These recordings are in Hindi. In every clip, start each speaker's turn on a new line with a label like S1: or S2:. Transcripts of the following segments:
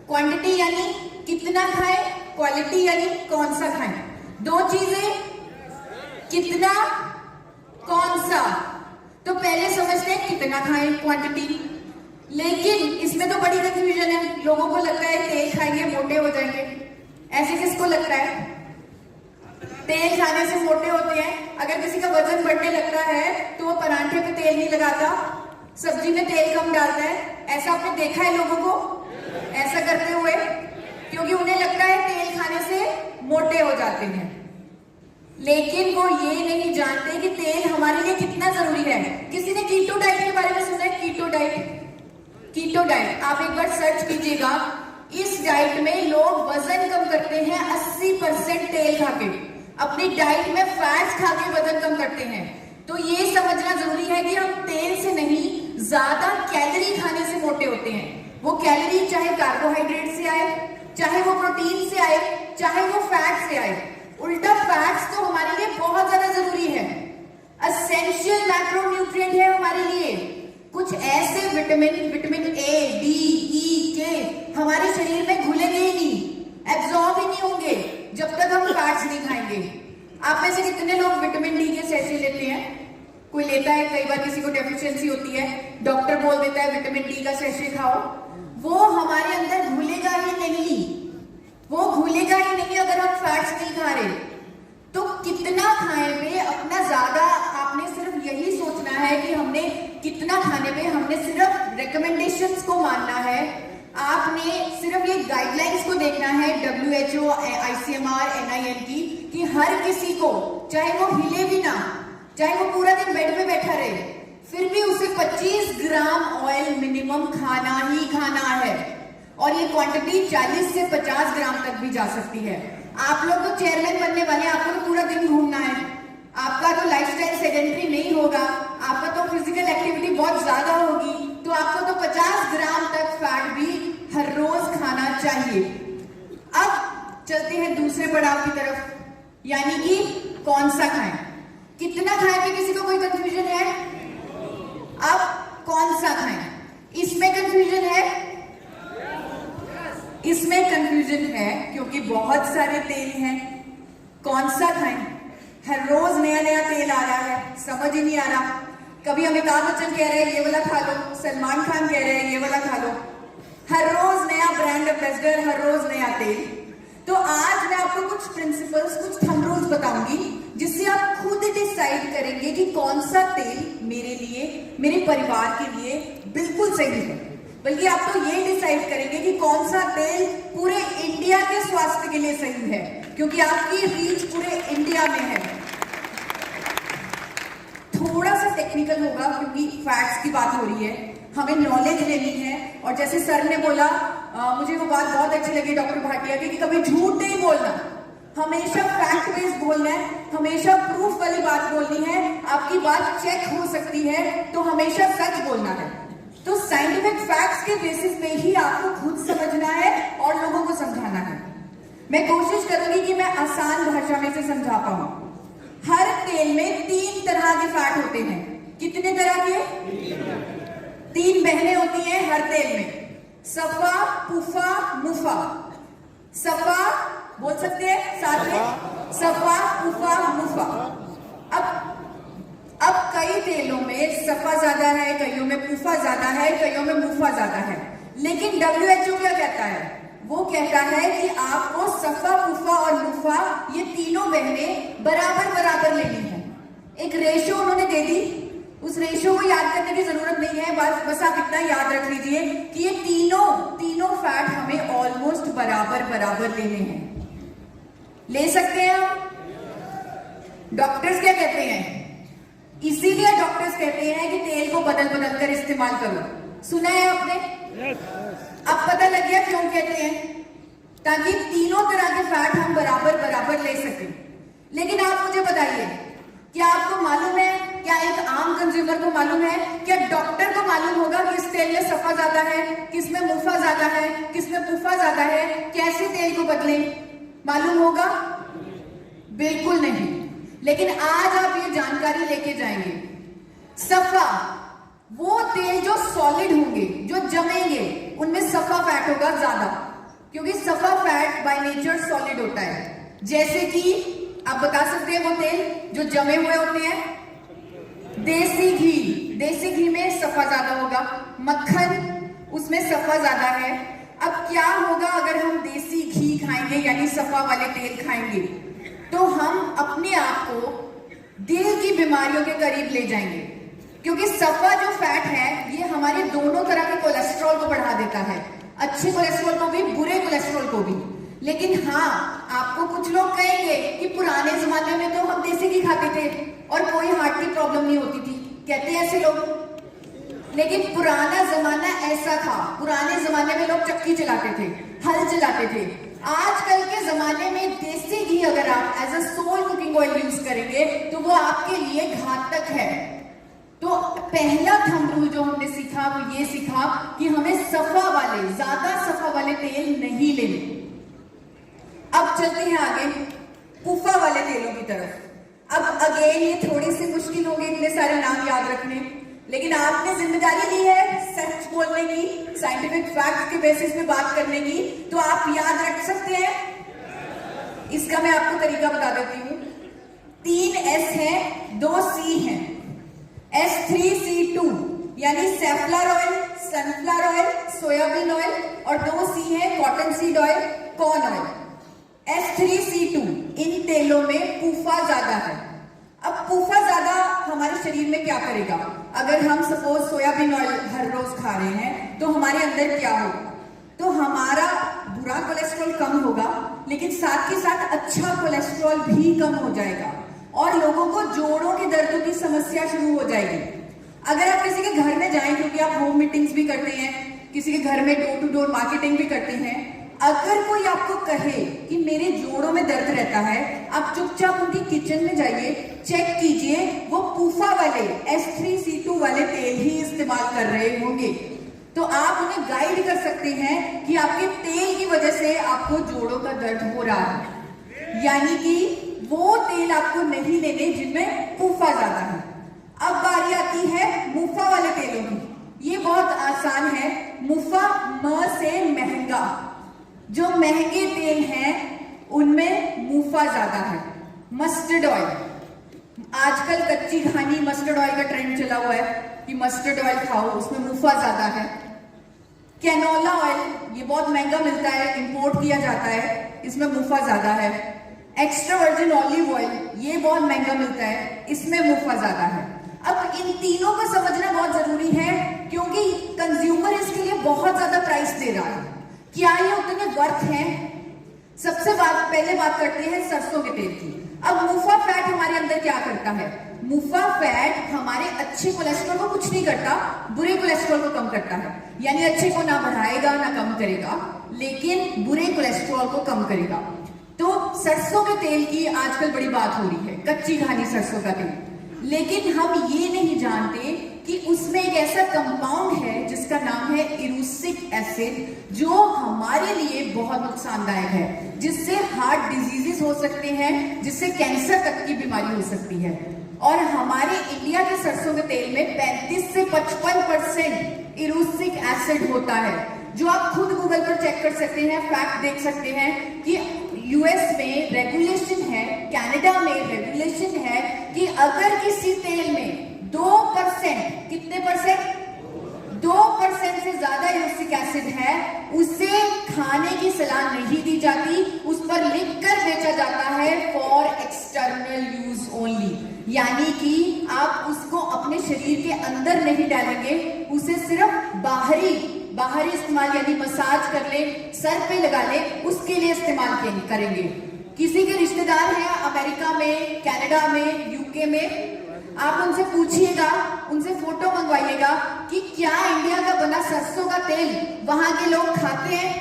S1: क्वांटिटी यानी कितना खाएं, क्वालिटी यानी कौन सा खाएं। दो चीजें, कितना, कौन सा। तो पहले समझते हैं कितना खाएं, क्वांटिटी। लेकिन इसमें तो बड़ी कंफ्यूजन है। लोगों को लगता है तेल खाएंगे मोटे हो जाएंगे। ऐसे किसको लगता है? तेल खाने से मोटे होते हैं। अगर किसी का वजन बढ़ने लगता है तो वो परांठे पे तेल नहीं लगाता, सब्जी में तेल कम डालता है। ऐसा आपने देखा है लोगों को ऐसा करते हुए? क्योंकि उन्हें लगता है तेल खाने से मोटे हो जाते हैं। लेकिन वो ये नहीं जानते कि तेल हमारे लिए कितना जरूरी है। किसी ने कीटो डाइट के बारे में सुना है? कीटो डाइट, कीटो डाइट आप एक बार सर्च कीजिएगा। इस डाइट में लोग वजन कम करते हैं 80% तेल खा के, अपनी डाइट में फैट्स खा के वजन कम करते हैं। तो ये समझना जरूरी है कि हम तेल से नहीं, ज्यादा कैलोरी खाने से मोटे होते हैं। वो कैलोरी चाहे कार्बोहाइड्रेट से आए, चाहे वो प्रोटीन से आए, चाहे वो फैट से आए। उल्टा फैट्स तो हमारे लिए बहुत ज्यादा जरूरी है, एसेंशियल मैक्रोन्यूट्रिएंट है हमारे लिए। कुछ ऐसे विटामिन ए, डी, ई, के हमारे शरीर में घुलेंगे ही नहीं, एब्जॉर्ब ही नहीं होंगे जब तक हम फैट्स नहीं खाएंगे। आप में से कितने लोग विटामिन डी के सैशे लेते हैं? कोई लेता है? कई बार किसी को डेफिशिएंसी होती है, डॉक्टर बोल देता है विटामिन डी का सैशे खाओ। वो हमारे अंदर घुलेगा ही नहीं, वो घुलेगा ही नहीं अगर हम फैट्स नहीं खा रहे। तो कितना खाएं पे अपना ज्यादा, आपने सिर्फ यही सोचना है कि हमने कितना खाने पे, हमने सिर्फ रिकमेंडेशंस को मानना है। आपने सिर्फ ये गाइडलाइंस को देखना है WHO, ICMR, NIN की, कि हर किसी को, चाहे वो हिले भी ना, चाहे वो पूरा दिन बेड में बैठा रहे, फिर भी उसे 25 ग्राम ऑयल मिनिमम खाना ही खाना है। और ये क्वांटिटी 40 से 50 ग्राम तक भी जा सकती है। आप लोग तो चेयरमैन बनने वाले, आपको तो पूरा दिन घूमना है, आपका तो लाइफस्टाइल सेडेंटरी नहीं होगा, आपका तो फिजिकल एक्टिविटी बहुत ज्यादा होगी, तो आपको तो 50 ग्राम तक फैट भी हर रोज खाना चाहिए। अब चलते हैं दूसरे पड़ाव की तरफ, यानी कि कौन सा खाएं, कितना खाएं पे किसी को कोई कंफ्यूजन है? अब कौन सा खाएं, इसमें कंफ्यूजन है? इसमें कंफ्यूजन है क्योंकि बहुत सारे तेल हैं। कौन सा खाएं? हर रोज नया नया तेल आ रहा है, समझ ही नहीं आ रहा। कभी अमिताभ बच्चन कह रहे हैं ये वाला खा लो, सलमान खान कह रहे हैं ये वाला खा लो। हर रोज नया ब्रांड एम्बेसडर, हर रोज नया तेल। तो आज मैं आपको कुछ प्रिंसिपल्स, कुछ थंब रूल्स बताऊंगी जिससे आप खुद डिसाइड करेंगे कि कौन सा तेल मेरे लिए, मेरे परिवार के लिए बिल्कुल सही है। बल्कि आप तो ये डिसाइड करेंगे कि कौन सा तेल पूरे इंडिया के स्वास्थ्य के लिए सही है, क्योंकि आपकी रीच पूरे इंडिया में है। थोड़ा सा टेक्निकल होगा क्योंकि फैक्ट्स की बात हो रही है, हमें नॉलेज लेनी है। और जैसे सर ने बोला, मुझे वो बात बहुत अच्छी लगी डॉक्टर भाटिया की, कि कभी झूठ नहीं बोलना, हमेशा फैक्ट बेस्ड बोलना है, हमेशा प्रूफ वाली बात बोलनी है। आपकी बात चेक हो सकती है तो हमेशा सच बोलना है। तो साइंटिफिक फैक्ट्स के बेसिस पे ही आपको खुद समझना है और लोगों को समझाना है। मैं कोशिश करूंगी कि मैं आसान भाषा में से समझा पाऊं। हर तेल में 3 तरह के फैट होते हैं। कितने तरह के? 3 बहनें होती हैं हर तेल में, सफा, पुफा, मुफा। सफा बोल सकते हैं साथ में, सफा, पुफा, मुफा। अब कई तेलों में सफा ज्यादा है, कईयों में पुफा ज्यादा है, कईयों में मुफा ज्यादा है। लेकिन WHO क्या कहता है? वो कहता है कि आपको सफा, पुफा और मुफा, ये तीनों बहनें बराबर बराबर लेनी है। एक रेशो उन्होंने दे दी, उस रेशो को याद करने की जरूरत नहीं है, बस आप इतना याद रख लीजिए कि ये तीनों फैट हमें ऑलमोस्ट बराबर बराबर लेने हैं। ले सकते हैं हम? डॉक्टर्स क्या कहते हैं? इसीलिए डॉक्टर्स कहते हैं कि तेल को बदल बदल कर इस्तेमाल करो। सुना है आपने? अब पता लग गया क्यों कहते हैं, ताकि तीनों तरह के फैट हम बराबर बराबर ले सकें। लेकिन आप मुझे बताइए, क्या आपको मालूम है, क्या एक आम कंज्यूमर को मालूम है, क्या डॉक्टर को मालूम होगा कि इस तेल में सफा ज्यादा है, किसमें मुफा ज्यादा है, किसमें पुफा ज्यादा है? कैसे तेल को बदलें? मालूम होगा? बिल्कुल नहीं। लेकिन आज आप ये जानकारी लेके जाएंगे। सफा वो तेल जो सॉलिड होंगे, जो जमेंगे, उनमें सफा फैट होगा ज्यादा। क्योंकि सफा फैट बाय नेचर सॉलिड होता है। जैसे कि आप बता सकते हैं वो तेल जो जमे हुए होते हैं, देसी घी में सफा ज्यादा होगा, मक्खन उसमें सफा ज्यादा है। अब क्या होगा अगर हम देसी घी खाएंगे यानी सफा वाले तेल खाएंगे, तो हम अपने आप को दिल की बीमारियों के करीब ले जाएंगे, क्योंकि सफा जो फैट है ये हमारे दोनों तरह के कोलेस्ट्रॉल को बढ़ा देता है, अच्छे कोलेस्ट्रॉल को भी, बुरे कोलेस्ट्रॉल को भी। लेकिन हाँ, आपको कुछ लोग कहेंगे कि पुराने जमाने में तो हम देसी घी खाते थे और कोई हार्ट की प्रॉब्लम नहीं होती थी, कहते हैं ऐसे लोग। लेकिन पुराना जमाना ऐसा था, पुराने जमाने में लोग चक्की चलाते थे, हल चलाते थे। आजकल के जमाने में देसी घी अगर आप as a sole cooking oil use करेंगे तो वो आपके लिए घातक है। तो पहला थंब रूल जो हमने सीखा वो ये सीखा कि हमें सफा वाले, ज्यादा सफा वाले तेल नहीं लेने। अब चलते हैं आगे पुफा वाले तेलों की तरफ। अब अगेन ये थोड़ी सी मुश्किल होगी इतने सारे नाम याद रखने, लेकिन आपने जिम्मेदारी ली है सच बोलने की, साइंटिफिक फैक्ट के बेसिस पे बात करने की, तो आप याद रख सकते हैं। इसका मैं आपको तरीका बता देती हूँ। 3 S है, 2 C है, S3C2 यानी सेफ्लॉर oil, sunflower oil, soybean oil, और 2 C है cotton seed oil, corn oil. S3C2 इन तेलों में पूफा ज्यादा है। अब पूफा ज्यादा हमारे शरीर में क्या करेगा? अगर हम सपोज सोयाबीन ऑयल हर रोज खा रहे हैं तो हमारे अंदर क्या होगा? तो हमारा बुरा कोलेस्ट्रॉल कम होगा, लेकिन साथ के साथ अच्छा कोलेस्ट्रॉल भी कम हो जाएगा और लोगों को जोड़ों के दर्दों की समस्या शुरू हो जाएगी। अगर आप किसी के घर में जाएं, क्योंकि आप होम मीटिंग्स भी करते हैं, किसी के घर में डोर टू डोर मार्केटिंग भी करते हैं, अगर कोई आपको कहे कि मेरे जोड़ों में दर्द रहता है, आप चुपचाप उनकी किचन में जाइए, चेक कीजिए वो पूफा वाले S3C2 वाले तेल ही इस्तेमाल कर रहे होंगे। तो आप उन्हें गाइड कर सकते हैं कि आपके तेल की वजह से आपको जोड़ों का दर्द हो रहा है, यानी कि वो तेल आपको नहीं लेने जिनमें पूफा ज्यादा है। अब बारी आती है मुफा वाले तेलों की। ये बहुत आसान है। मुफा म से महंगा, जो महंगे तेल हैं उनमें मुफा ज्यादा है। मस्टर्ड ऑयल, आजकल कच्ची घानी मस्टर्ड ऑयल का ट्रेंड चला हुआ है कि मस्टर्ड ऑयल खाओ, उसमें मुफा ज्यादा है। कैनोला ऑयल, ये बहुत महंगा मिलता है, इंपोर्ट किया जाता है, इसमें मुफा ज्यादा है। एक्स्ट्रा वर्जिन ऑलिव ऑयल, ये बहुत महंगा मिलता है, इसमें मुफा ज्यादा है। अब इन तीनों को समझना बहुत जरूरी है, क्योंकि कंज्यूमर इसके लिए बहुत ज्यादा प्राइस दे रहा है। क्या ये उतने वर्थ हैं? सबसे पहले बात करते हैं सरसों के तेल की। अब मुफा फैट हमारे अंदर क्या करता है? मुफा फैट हमारे अच्छे कोलेस्ट्रॉल को कुछ नहीं करता, बुरे कोलेस्ट्रॉल को कम करता है। यानी अच्छे को ना बढ़ाएगा ना कम करेगा, लेकिन बुरे कोलेस्ट्रॉल को कम करेगा। तो सरसों के तेल की आजकल बड़ी बात हो रही है, कच्ची घानी सरसों का तेल। लेकिन हम ये नहीं जानते कि उसमें एक ऐसा कंपाउंड है जिसका नाम है इरूसिक एसिड, जो हमारे लिए बहुत नुकसानदायक है, जिससे हार्ट डिजीजेस हो सकते हैं, जिससे कैंसर तक की बीमारी हो सकती है। और हमारे इंडिया के सरसों के तेल में 35 से 55% इरूसिक एसिड होता है, जो आप खुद गूगल पर चेक कर सकते हैं, फैक्ट देख सकते हैं कि यूएस में रेगुलेशन है, कनाडा में रेगुलेशन है कि अगर किसी तेल में 2%, कितने परसेंट? 2% से ज्यादा इरूसिक एसिड है, उसे खाने की सलाह नहीं दी जाती, उस पर लिखकर बेचा जाता है फॉर एक्सटर्नल यूज ओनली। यानी कि आप उसको अपने शरीर के अंदर नहीं डालेंगे, उसे सिर्फ बाहरी इस्तेमाल, यानी मसाज कर ले, सर पे लगा ले, उसके लिए इस्तेमाल करेंगे। किसी के रिश्तेदार हैं अमेरिका में, कनाडा में, यूके में, आप उनसे पूछिएगा, उनसे फोटो मंगवाइएगा कि क्या इंडिया का बना सरसों का तेल वहां के लोग खाते हैं?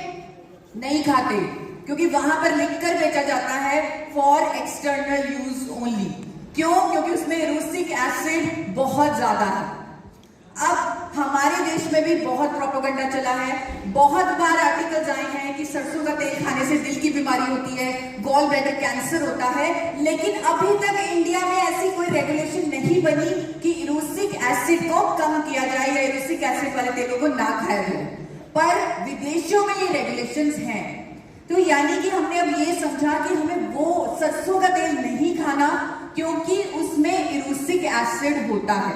S1: नहीं खाते, क्योंकि वहां पर लिखकर बेचा जाता है फॉर एक्सटर्नल यूज ओनली। क्यों? क्योंकि उसमें इरूसिक एसिड बहुत ज्यादा है। अब हमारे देश में भी बहुत प्रोपेगेंडा चला है, बहुत बार आर्टिकल्स आए हैं कि सरसों का तेल खाने से दिल की बीमारी होती है, गॉल ब्लैडर कैंसर होता है, लेकिन अभी तक इंडिया में ऐसी कोई रेगुलेशन नहीं बनी कि इरूसिक एसिड को कम किया जाए या इरूसिक एसिड वाले तेलों को ना खाया जाए। पर विदेशों में ये रेगुलेशंस हैं। तो यानी कि हमने अब ये समझा कि हमें वो सरसों का तेल नहीं खाना क्योंकि उसमें इरूसिक एसिड होता है,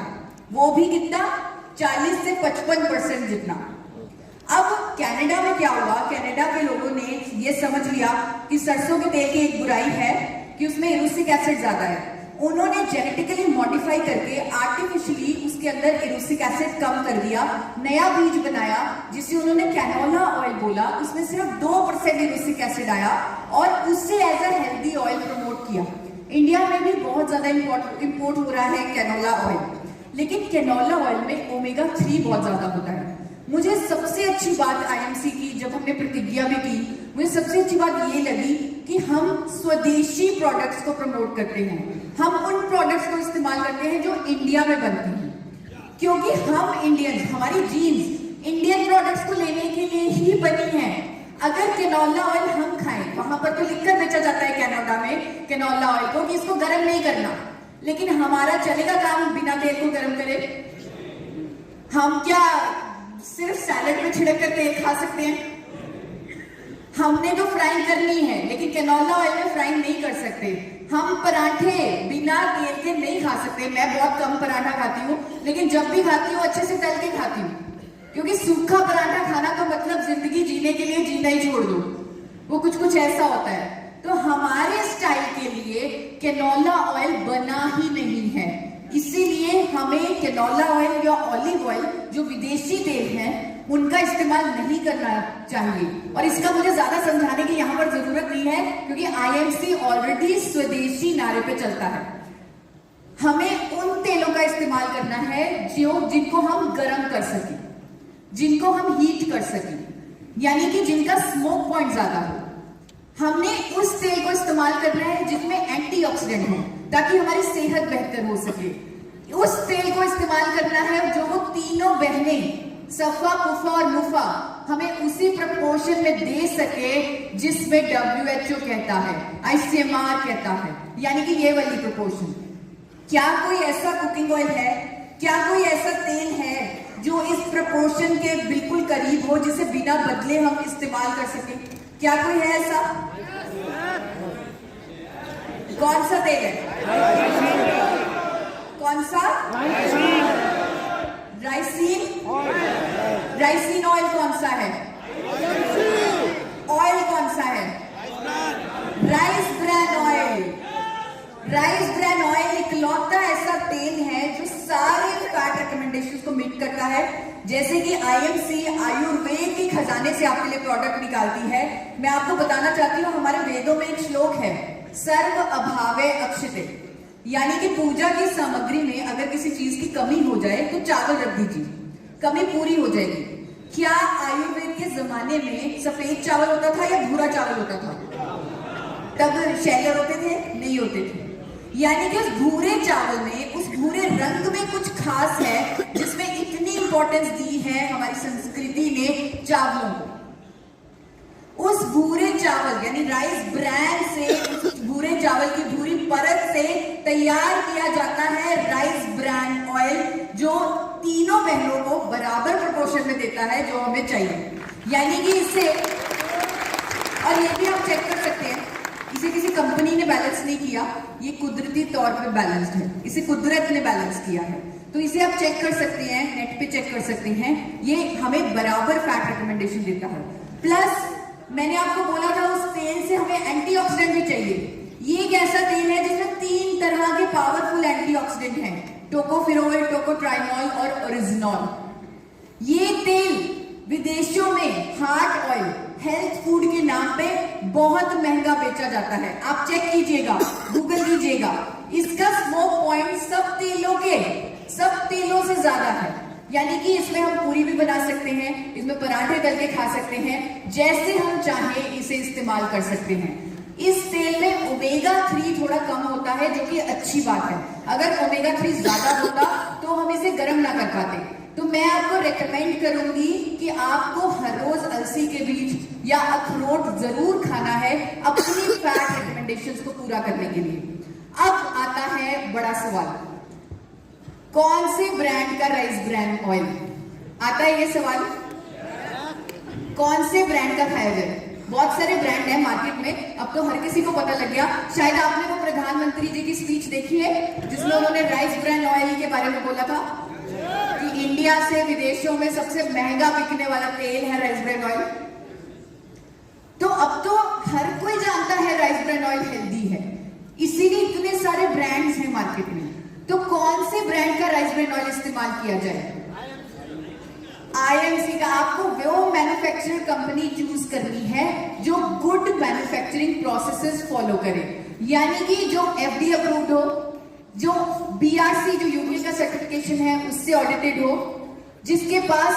S1: वो भी कितना 40 से 55% जितना। अब कनाडा में क्या हुआ, कनाडा के लोगों ने ये समझ लिया कि सरसों के तेल की एक बुराई है कि उसमें इरूसिक एसिड ज्यादा है। उन्होंने जेनेटिकली मॉडिफाई करके आर्टिफिशियली उसके अंदर इरूसिक एसिड कम कर दिया, नया बीज बनाया जिसे उन्होंने कैनोला ऑयल बोला, उसमें सिर्फ 2% इरूसिक एसिड आया और उससे as a healthy oil promote किया। इंडिया में भी बहुत ज्यादा इंपोर्ट हो रहा है कैनोला ऑयल, लेकिन कैनोला ऑयल में ओमेगा 3 बहुत ज्यादा होता है। मुझे सबसे अच्छी बात आईएमसी की, जब हमने प्रतिज्ञा भी की, मुझे सबसे अच्छी बात ये लगी कि हम स्वदेशी प्रोडक्ट्स को प्रमोट करते हैं। हम उन प्रोडक्ट्स को इस्तेमाल करते हैं जो इंडिया में बनते हैं, क्योंकि हम इंडियंस, हमारी जीन्स इंडियन प्रोडक्ट्स को लेने के लिए ही बनी है। अगर कैनोला ऑयल हम खाएं, वहां पर तो लिखकर बेचा जाता है कनाडा में कैनोला ऑयल को कि इसको गर्म नहीं करना, लेकिन हमारा चलेगा काम बिना तेल को गर्म करे? हम क्या सिर्फ सैलेड में छिड़क कर तेल खा सकते हैं? हमने तो फ्राई करनी है, लेकिन कैनोला ऑयल में फ्राई नहीं कर सकते। हम पराठे बिना तेल के नहीं खा सकते। मैं बहुत कम पराठा खाती हूँ, लेकिन जब भी खाती हूँ अच्छे से तल के खाती हूँ, क्योंकि सूखा पराठा खाना तो मतलब जिंदगी जीने के लिए जीना ही छोड़ दो, वो कुछ ऐसा होता है। तो हमारे स्टाइल के लिए कैनोला ऑयल बना ही नहीं है, इसीलिए हमें कैनोला ऑयल या ऑलिव ऑयल जो विदेशी तेल है उनका इस्तेमाल नहीं करना चाहिए। और इसका मुझे ज्यादा समझाने की यहाँ पर जरूरत नहीं है, क्योंकि आईएमसी ऑलरेडी स्वदेशी नारे पे चलता है। हमें उन तेलों का इस्तेमाल करना है जिनको हम गर्म कर सकें, जिनको हम हीट कर सकें, यानी कि जिनका स्मोक पॉइंट ज्यादा हो। हमने उस तेल को इस्तेमाल करना है जिसमें एंटीऑक्सीडेंट हो, ताकि हमारी सेहत बेहतर हो सके। उस तेल को इस्तेमाल करना है जो वो तीनों बहनें सफा, कुफा और मुफा हमें उसी प्रपोर्शन में दे सके जिसमें WHO कहता है, ICMR कहता है, यानी कि ये वाली प्रपोर्शन। क्या कोई ऐसा कुकिंग ऑयल है, क्या कोई ऐसा तेल है जो इस प्रपोर्शन के बिल्कुल करीब हो, जिसे बिना बदले हम इस्तेमाल कर सके? क्या कोई है ऐसा? कौन सा तेल है? कौन सा? राइसिन। राइसिन ऑयल कौन सा है? ऑयल कौन सा है? Rice bran oil. Rice bran oil इकलौता ऐसा तेल है जो सारे फैट रिकमेंडेशंस को मीट करता है। जैसे कि आईएमसी आयुर्वेद के खजाने से आपके लिए प्रोडक्ट निकालती है। मैं आपको बताना चाहती हूँ, हमारे वेदों में एक श्लोक है, सर्व अभावे अक्षते, यानी कि पूजा की सामग्री में अगर किसी चीज की कमी हो जाए तो चावल रख दीजिए, कमी पूरी हो जाएगी। क्या आयुर्वेद के जमाने में सफेद चावल होता था या भूरा चावल होता था? तब शैलर होते थे? नहीं होते थे। यानी कि उस भूरे चावल में, उस भूरे रंग में कुछ खास है, जिसमें इतनी इंपॉर्टेंस दी है हमारी संस्कृति ने चावलों को। उस भूरे चावल यानी राइस ब्रान से, उस भूरे चावल की भूरी परत से तैयार किया जाता है राइस ब्रान ऑयल, जो तीनों बहनों को बराबर प्रोपोर्शन में देता है जो हमें चाहिए। यानी कि इससे, और ये भी आप चेक कर सकते हैं, इसे किसी कंपनी ने बैलेंस नहीं किया, ये कुदरती तौर पे बैलेंस्ड है, इसे कुदरत ने बैलेंस किया है। तो इसे आप चेक कर सकते हैं, नेट पे चेक कर सकते हैं, ये हमें बराबर फैट रिकमेंडेशन देता है। प्लस मैंने आपको बोला था उस तेल से हमें एंटीऑक्सीडेंट भी चाहिए। ये एक ऐसा तेल है जिसमें 3 तरह के पावरफुल एंटीऑक्सीडेंट हैं, टोकोफेरोल, टोकोट्राइनॉल और ओरिजिनॉल। ये तेल विदेशों में हार्ट ऑयल, हेल्थ फूड के नाम पे बहुत महंगा बेचा जाता है। आप चेक कीजिएगा, गूगल कीजिएगा, इसका स्मोक पॉइंट सब तेलों से ज्यादा है। यानी कि इसमें हम पूरी भी बना सकते हैं, इसमें पराठे तल के खा सकते हैं, जैसे हम चाहें इसे इस्तेमाल कर सकते हैं। इस तेल में ओमेगा 3 थोड़ा कम होता है, जो कि अच्छी बात है। अगर ओमेगा 3 ज्यादा होता तो हम इसे गर्म ना कर पाते। तो मैं आपको रेकमेंड करूंगी कि आपको हर रोज अलसी के बीज या अखरोट जरूर खाना है अपनी फैट रिकमेंडेशंस को पूरा करने के लिए। अब आता है बड़ा सवाल, कौन से ब्रांड का राइस ब्रान ऑयल? आता है ये सवाल? कौन से ब्रांड का खाया जाए। बहुत सारे ब्रांड है मार्केट में, अब तो हर किसी को पता लग गया। शायद आपने वो प्रधानमंत्री जी की स्पीच देखी है जिसमें उन्होंने राइस ब्रांड ऑयल के बारे में बोला था कि इंडिया से विदेशों में सबसे महंगा बिकने वाला तेल है राइस ब्रांड ऑयल। तो अब तो हर कोई जानता है राइस ब्रांड ऑयल हेल्दी है, इसीलिए इतने सारे ब्रांड्स हैं मार्केट में। तो कौन से ब्रांड का राइस ब्रांड ऑयल इस्तेमाल किया जाए? IMC का। आपको वो मैन्युफैक्चरर कंपनी चूज करनी है जो गुड मैन्युफैक्चरिंग प्रोसेसेस फॉलो करे, यानी कि जो FDA अप्रूव्ड हो, जो BRC जो यूके का सर्टिफिकेशन है उससे ऑडिटेड हो, जिसके पास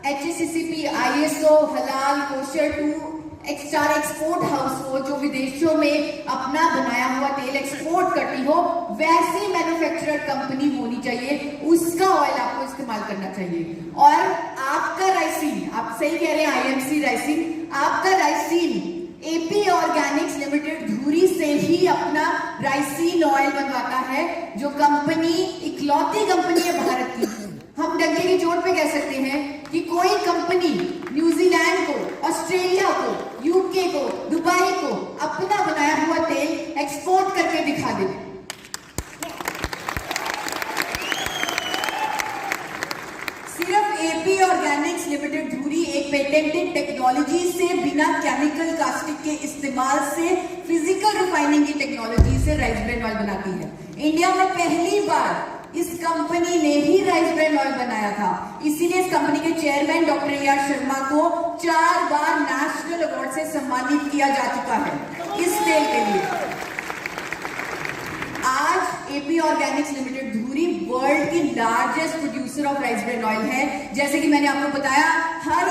S1: HACCP, ISO, हलाल, कोशर 2 एक्सपोर्ट हाउस हो, जो विदेशों में अपना बनाया हुआ तेल एक्सपोर्ट करती हो, वैसी मैन्युफैक्चरर कंपनी होनी चाहिए, उसका ऑयल आपको इस्तेमाल करना चाहिए। और आपका राइसिन, आप सही कह रहे हैं IMC राइसिन, आपका राइसिन AP ऑर्गेनिक्स लिमिटेड धुरी से ही अपना राइसिन ऑयल बनवाता है, जो कंपनी इकलौती कंपनी है भारत की। हम डंके की चोट पे कह सकते हैं कि कोई कंपनी न्यूजीलैंड को, ऑस्ट्रेलिया को, यूके को, दुबई को अपना बनाया हुआ तेल एक्सपोर्ट करके दिखा दे। सिर्फ AP ऑर्गेनिक्स लिमिटेड धुरी एक पेटेंटेड टेक्नोलॉजी से, बिना केमिकल कास्टिक के इस्तेमाल से, फिजिकल रिफाइनिंग की टेक्नोलॉजी से राइस ब्रांड ऑयल बनाती है। इंडिया में पहली बार इस कंपनी ने ही राइस ब्रांड ऑयल बनाया था, इसीलिए इस कंपनी के चेयरमैन डॉक्टर AR शर्मा को 4 बार नेशनल अवार्ड से सम्मानित किया जा चुका है इस तेल के लिए। आज AP ऑर्गेनिक्स लिमिटेड धुरी वर्ल्ड की largest producer of rice bran oil है। जैसे कि मैंने आपको बताया, हर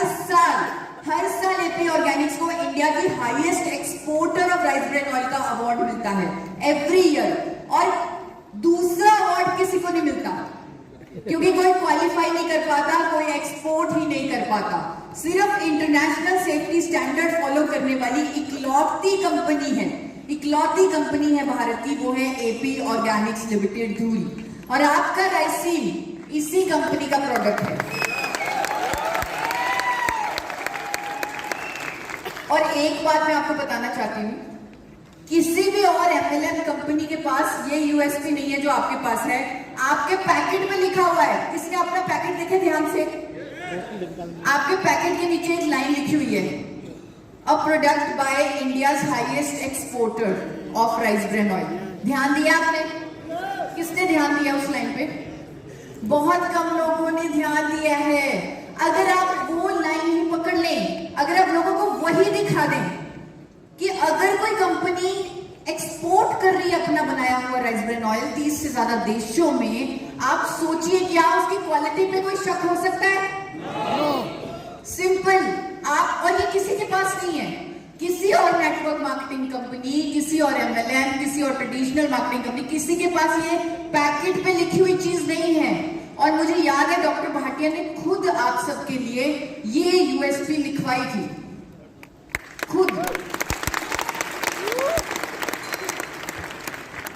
S1: साल AP ऑर्गेनिक्स को इंडिया की highest exporter of rice bran oil का अवार्ड मिलता है एवरी ईयर। और दूसरा अवार्ड किसी को नहीं मिलता, क्योंकि कोई क्वालिफाई नहीं कर पाता, कोई एक्सपोर्ट ही नहीं कर पाता। सिर्फ इंटरनेशनल सेफ्टी स्टैंडर्ड फॉलो करने वाली इकलौती कंपनी है भारत की, वो है AP ऑर्गेनिक्स लिमिटेड धुरी। और आपका राइसिन इसी कंपनी का प्रोडक्ट है। और एक बात मैं आपको बताना चाहती हूँ, किसी भी और MLM कंपनी के पास ये USP नहीं है जो आपके पास है। आपके पैकेट में लिखा हुआ है, किसने अपना पैकेट देखे ध्यान से? आपके पैकेट के नीचे एक लाइन लिखी हुई है, a product by India's highest exporter of rice bran oil. ध्यान दिया आपने? किसने ध्यान दिया उस लाइन पे? बहुत कम लोगों ने ध्यान दिया है। अगर आप वो लाइन ही पकड़ लें, अगर आप लोगों को वही दिखा दें कि अगर कोई कंपनी एक्सपोर्ट कर रही है अपना बनाया हुआ राइस ब्रांड ऑयल 30 से ज्यादा देशों में, आप सोचिए क्या उसकी क्वालिटी पे कोई शक हो सकता है? सिंपल। आप, और ये किसी के पास नहीं है, किसी और नेटवर्क मार्केटिंग कंपनी, किसी और MLM, किसी और ट्रेडिशनल मार्केटिंग कंपनी, किसी के पास ये पैकेट पे लिखी हुई चीज नहीं है। और मुझे याद है डॉक्टर भाटिया ने खुद आप सबके लिए ये USP लिखवाई थी, खुद।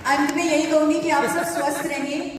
S1: अंत में यही कहूंगी कि आप सब स्वस्थ रहें।